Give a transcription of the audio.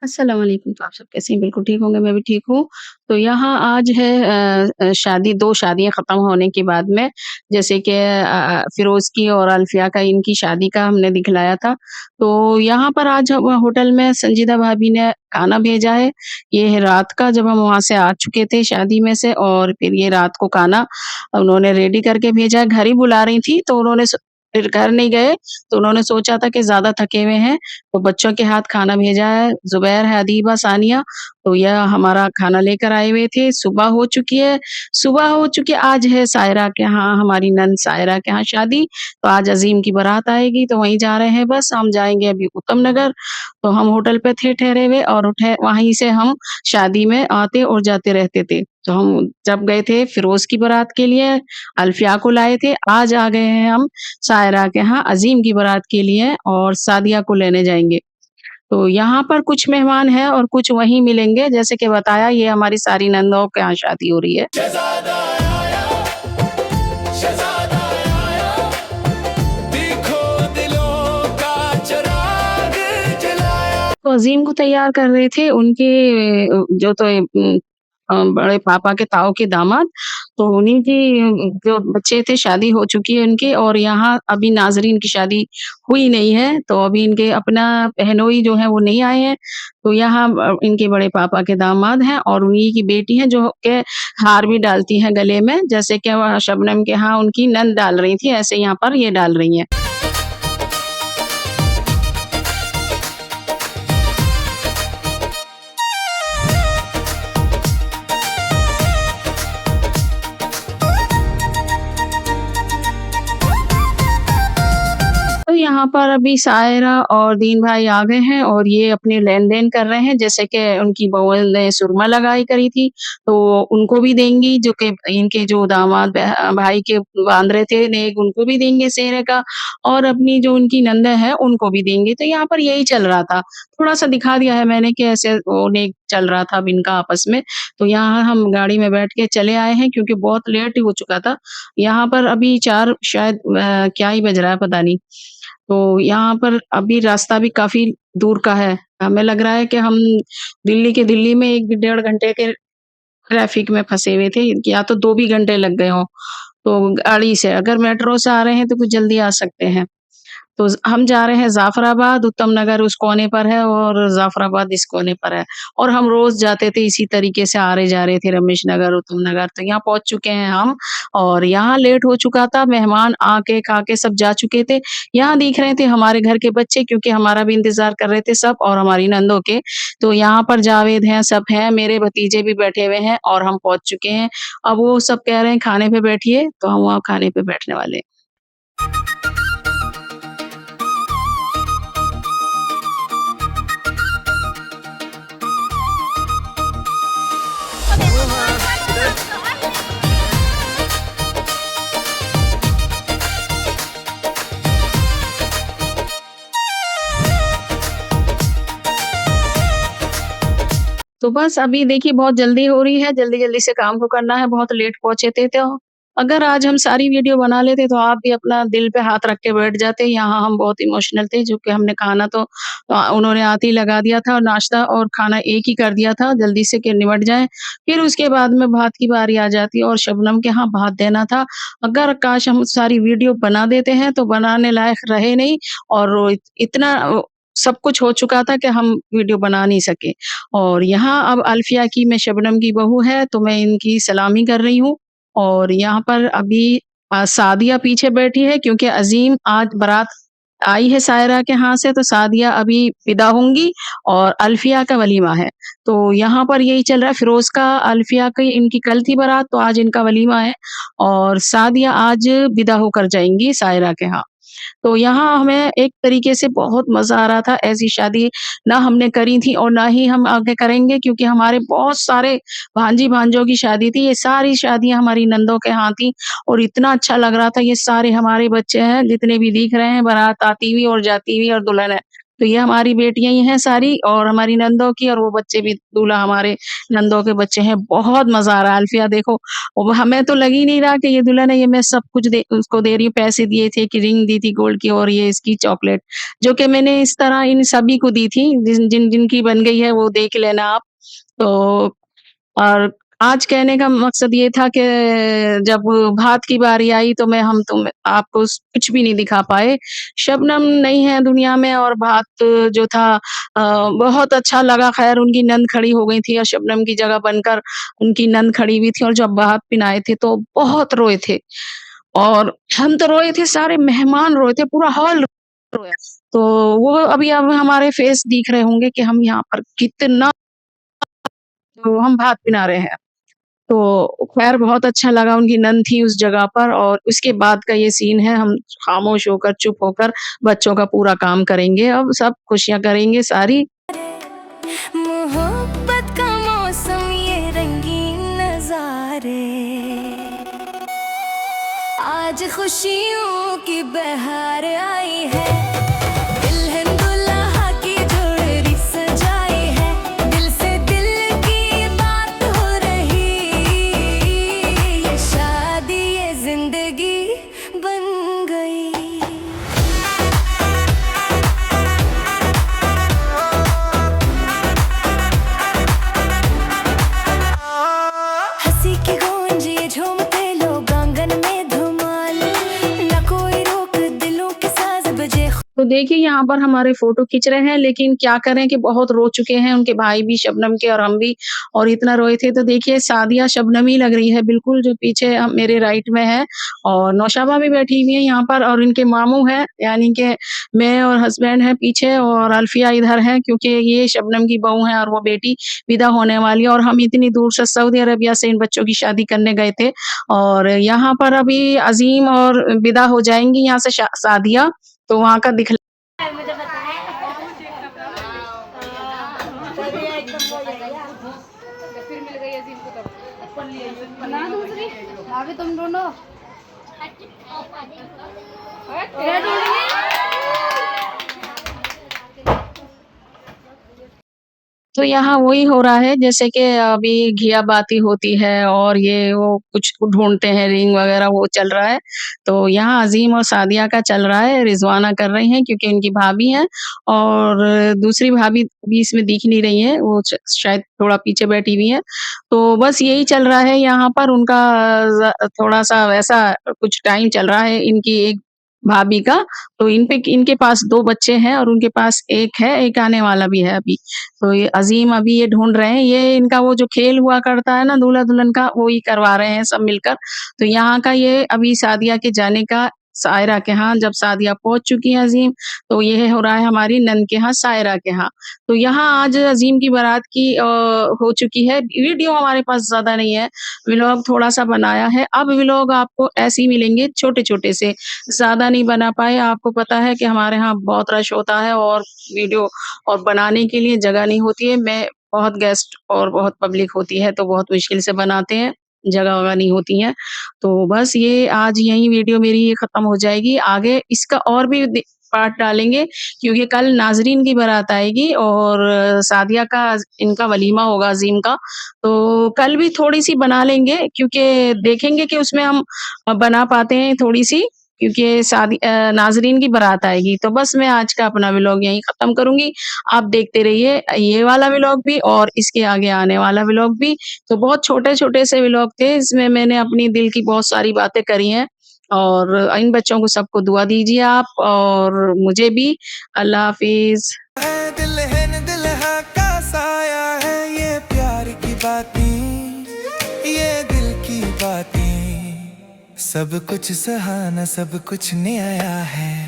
अस्सलाम वालेकुम। तो आप सब कैसे हैं? बिल्कुल ठीक होंगे, मैं भी ठीक हूँ। तो यहाँ आज है शादी 2 शादियाँ ख़त्म होने के बाद में जैसे कि फ़िरोज़ की और अल्फ़िया का इनकी शादी का हमने दिखलाया था। तो यहाँ पर आज हम होटल में संजीदा भाभी ने खाना भेजा है। ये है रात का जब हम वहाँ से आ चुके थे शादी में से और फिर ये रात को खाना उन्होंने रेडी करके भेजा है। घर ही बुला रही थी तो उन्होंने फिर घर नहीं गए, तो उन्होंने सोचा था कि ज़्यादा थके हुए हैं तो बच्चों के हाथ खाना भेजा है, ज़ुबैर है, अदीबा, सानिया, तो यह हमारा खाना लेकर आए हुए थे। सुबह हो चुकी है, आज है सायरा के यहाँ हमारी नंद सायरा के यहाँ शादी, तो आज अज़ीम की बारात आएगी, तो वहीं जा रहे हैं बस, हम जाएँगे अभी उत्तम नगर, तो हम होटल पे थे ठहरे हुए और उठे वहीं से हम शादी में आते और जाते रहते थे। तो हम जब गए थे फ़िरोज़ की बारात के लिए, अल्फ़िया को लाए थे, आज आ गए हैं हम सायरा के यहाँ अज़ीम की बारात के लिए और सादिया को लेने जाएँगे। तो यहाँ पर कुछ मेहमान हैं और कुछ वहीं मिलेंगे, जैसे कि बताया ये हमारी सारी नंदों के यहाँ शादी हो रही है। शहज़ादा आया, शहज़ादा आया, देखो दिलों का चिराग जलाया। तो अज़ीम को तैयार कर रहे थे उनके जो तो बड़े पापा के ताऊ के दामाद, तो उन्हीं की जो बच्चे थे शादी हो चुकी है उनकी और यहाँ अभी नाज़रीन की शादी हुई नहीं है, तो अभी इनके अपना बहनोई जो है वो नहीं आए हैं, तो यहाँ इनके बड़े पापा के दामाद हैं और उन्हीं की बेटी हैं जो कि हार भी डालती हैं गले में, जैसे कि शबनम के यहाँ उनकी नंद डाल रही थी, ऐसे यहाँ पर ये डाल रही हैं। तो यहाँ पर अभी सायरा और दीन भाई आ गए हैं और ये अपने लेन-देन कर रहे हैं, जैसे कि उनकी बहू ने सुरमा लगाई करी थी, तो उनको भी देंगी जो कि इनके जो दामाद भाई के बांध रहे थे नेक उनको भी देंगे सेहरे का और अपनी जो उनकी नंदा है उनको भी देंगे। तो यहाँ पर यही चल रहा था। थोड़ा-सा दिखा दिया है मैंने कि ऐसे वो नेक चल रहा था अब इनका आपस में। तो यहाँ हम गाड़ी में बैठ के चले आए हैं क्योंकि बहुत लेट ही हो चुका था। यहाँ पर अभी 4 शायद क्या ही बज रहा है पता नहीं। तो यहाँ पर अभी रास्ता भी काफ़ी दूर का है। हमें लग रहा है कि हम दिल्ली में 1 डेढ़ घंटे के ट्रैफ़िक में फँसे हुए थे, या तो 2 भी घंटे लग गए हों, तो गाड़ी से। अगर मेट्रो से आ रहे हैं तो कुछ जल्दी आ सकते हैं। तो हम जा रहे हैं ज़ाफ़राबाद, उत्तम नगर उस कोने पर है और ज़ाफ़राबाद इस कोने पर है और हम रोज़ जाते थे इसी तरीके से आ रहे जा रहे थे रमेश नगर, उत्तम नगर, तो यहाँ पहुँच चुके हैं हम और यहाँ लेट हो चुका था, मेहमान आके खा के सब जा चुके थे। यहाँ दिख रहे थे हमारे घर के बच्चे क्योंकि हमारा भी इंतज़ार कर रहे थे सब और हमारी नंदों के। तो यहाँ पर जावेद हैं, सब हैं, मेरे भतीजे भी बैठे हुए हैं और हम पहुँच चुके हैं। अब वो सब कह रहे हैं खाने पे बैठिए, तो हम वहाँ खाने पे बैठने वाले हैं। वो हाँ, इधर तो बस अभी देखिए बहुत जल्दी हो रही है, जल्दी-जल्दी से काम को करना है, बहुत लेट पहुँचे थे तो अगर आज हम सारी वीडियो बना लेते तो आप भी अपना दिल पे हाथ रख के बैठ जाते। यहाँ हम बहुत इमोशनल थे जो कि हमने खाना तो उन्होंने आते ही लगा दिया था और नाश्ता और खाना एक ही कर दिया था जल्दी से कि निमट जाए। फिर उसके बाद में भात की बारी आ जाती और शबनम के यहाँ भात देना था। अगर काश हम सारी वीडियो बना देते हैं तो बनाने लायक रहे नहीं और वो इतना सब कुछ हो चुका था कि हम वीडियो बना नहीं सके। और यहाँ अब अल्फ़िया की मैं शबनम की बहू है, तो मैं इनकी सलामी कर रही हूँ और यहाँ पर अभी सादिया पीछे बैठी है क्योंकि अज़ीम आज बारात आई है सायरा के यहाँ से, तो सादिया अभी विदा होंगी और अल्फ़िया का वलीमा है। तो यहाँ पर यही चल रहा है, फ़िरोज़ का अल्फ़िया की इनकी कल थी बारात, तो आज इनका वलीमा है और सादिया आज विदा होकर जाएँगी सायरा के यहाँ। तो यहाँ हमें एक तरीके से बहुत मज़ा आ रहा था, ऐसी शादी ना हमने करी थी और ना ही हम आगे करेंगे क्योंकि हमारे बहुत सारे भांजी-भांजों की शादी थी, ये सारी शादियाँ हमारी नंदों के यहाँ थी और इतना अच्छा लग रहा था, ये सारे हमारे बच्चे हैं, जितने भी दिख रहे हैं, बारात आती हुई और जाती हुई और दुल्हन है। तो ये हमारी बेटियाँ ही हैं सारी और हमारी नंदों की और वो बच्चे भी दूल्हा हमारे नंदों के बच्चे हैं। बहुत मज़ा आ रहा है। अल्फ़िया देखो, वो हमें तो लग ही नहीं रहा कि ये दुल्हन है, ये मैं सब कुछ दे उसको दे रही हूँ, पैसे दिए थे, कि रिंग दी थी गोल्ड की और ये इसकी चॉकलेट, जो कि मैंने इस तरह इन सभी को दी थी, जिनकी बन गई है वो देख लेना आप। तो और आज कहने का मकसद ये था कि जब भात की बारी आई तो तुम आपको कुछ भी नहीं दिखा पाए। शबनम नहीं है दुनिया में और भात जो था बहुत अच्छा लगा। ख़ैर उनकी नंद खड़ी हो गई थी और शबनम की जगह बनकर उनकी नंद खड़ी हुई थी और जब भात पिनाए थे तो बहुत रोए थे। और हम तो रोए थे, सारे मेहमान रोए थे, पूरा हॉल रोया। तो वो अभी अब हमारे फेस दिख रहे होंगे कि हम यहाँ पर कितना तो हम भात पिना रहे हैं। तो ख़ैर बहुत अच्छा लगा, उनकी नंद थी उस जगह पर और उसके बाद का ये सीन है, हम खामोश होकर, चुप होकर बच्चों का पूरा काम करेंगे, अब सब खुशियाँ करेंगे सारी। मोहब्बत का मौसम ये रंगीन नज़ारे, आज खुशियों की बहार आई है। दुल्हन दुल्हा की जोड़ी सजाई है, दिल से दिल की बात हो रही, ये शादी ये जिंदगी बन गई। हंसी की गूंज ये झूमते लोग आंगन में धुमाल, ना कोई रोक दिलों के साज बजे। तो देखिए यहाँ पर हमारे फ़ोटो खींच रहे हैं, लेकिन क्या करें कि बहुत रो चुके हैं, उनके भाई भी शबनम के और हम भी, और इतना रोए थे। तो देखिए सादिया शबनम ही लग रही है बिल्कुल, जो पीछे मेरे राइट में है, और नौशाबा भी बैठी हुई है यहाँ पर और इनके मामू हैं, यानी कि मैं और हस्बैंड हैं पीछे और अल्फ़िया इधर है, क्योंकि ये शबनम की बहू है और वो बेटी विदा होने वाली है और हम इतनी दूर से सऊदी अरबिया से इन बच्चों की शादी करने गए थे। और यहाँ पर अभी अज़ीम और विदा हो जाएँगी यहाँ से सादिया, तो वहाँ का दिख ना दूसरी भाभी तुम ढूंढो। तो यहाँ वही हो रहा है जैसे कि अभी घिया-बाती होती है और ये वो कुछ ढूँढते हैं रिंग वग़ैरह, वो चल रहा है। तो यहाँ अज़ीम और सादिया का चल रहा है, रिज़वाना कर रही हैं क्योंकि उनकी भाभी हैं और दूसरी भाभी अभी इसमें दिख नहीं रही हैं, वो शायद थोड़ा पीछे बैठी हुई हैं। तो बस यही चल रहा है यहाँ पर उनका थोड़ा-सा वैसा कुछ टाइम चल रहा है इनकी एक भाभी का। तो इनके पास 2 बच्चे हैं और उनके पास 1 है, 1 आने वाला भी है अभी। तो ये अज़ीम अभी ये ढूँढ रहे हैं, ये इनका वो जो खेल हुआ करता है ना दूल्हा-दुल्हन का, वो ही करवा रहे हैं सब मिलकर। तो यहाँ का ये अभी सादिया के जाने का सायरा के यहाँ, जब सादिया पहुँच चुकी है अज़ीम, तो ये हो रहा है हमारी नंद के यहाँ, सायरा के यहाँ। तो यहाँ आज अज़ीम की बारात की हो चुकी है। वीडियो हमारे पास ज़्यादा नहीं है, व्लॉग थोड़ा-सा बनाया है। अब व्लॉग आपको ऐसे ही मिलेंगे छोटे-छोटे से, ज़्यादा नहीं बना पाए। आपको पता है कि हमारे यहाँ बहुत रश होता है और वीडियो और बनाने के लिए जगह नहीं होती है। बहुत गेस्ट और बहुत पब्लिक होती है, तो बहुत मुश्किल से बनाते हैं, जगह-वगह नहीं होती है। तो बस ये आज यही वीडियो मेरी ये ख़त्म हो जाएगी। आगे इसका और भी पार्ट डालेंगे क्योंकि कल नाज़रीन की बारात आएगी और सादिया का इनका वलीमा होगा अज़ीम का। तो कल भी थोड़ी-सी बना लेंगे क्योंकि देखेंगे कि उसमें हम बना पाते हैं थोड़ी-सी, क्योंकि नाज़रीन की बारात आएगी। तो बस मैं आज का अपना व्लॉग यहीं ख़त्म करूँगी। आप देखते रहिए ये वाला व्लॉग भी और इसके आगे आने वाला व्लॉग भी। तो बहुत छोटे-छोटे से व्लॉग थे, इसमें मैंने अपनी दिल की बहुत सारी बातें करी हैं और इन बच्चों को सबको दुआ दीजिए आप और मुझे भी। अल्लाह हाफ़िज़। है दुल्हन दुल्हा का साया है, ये प्यार की बातें, ये दिल की बातें, सब कुछ सहाना सब कुछ नया है।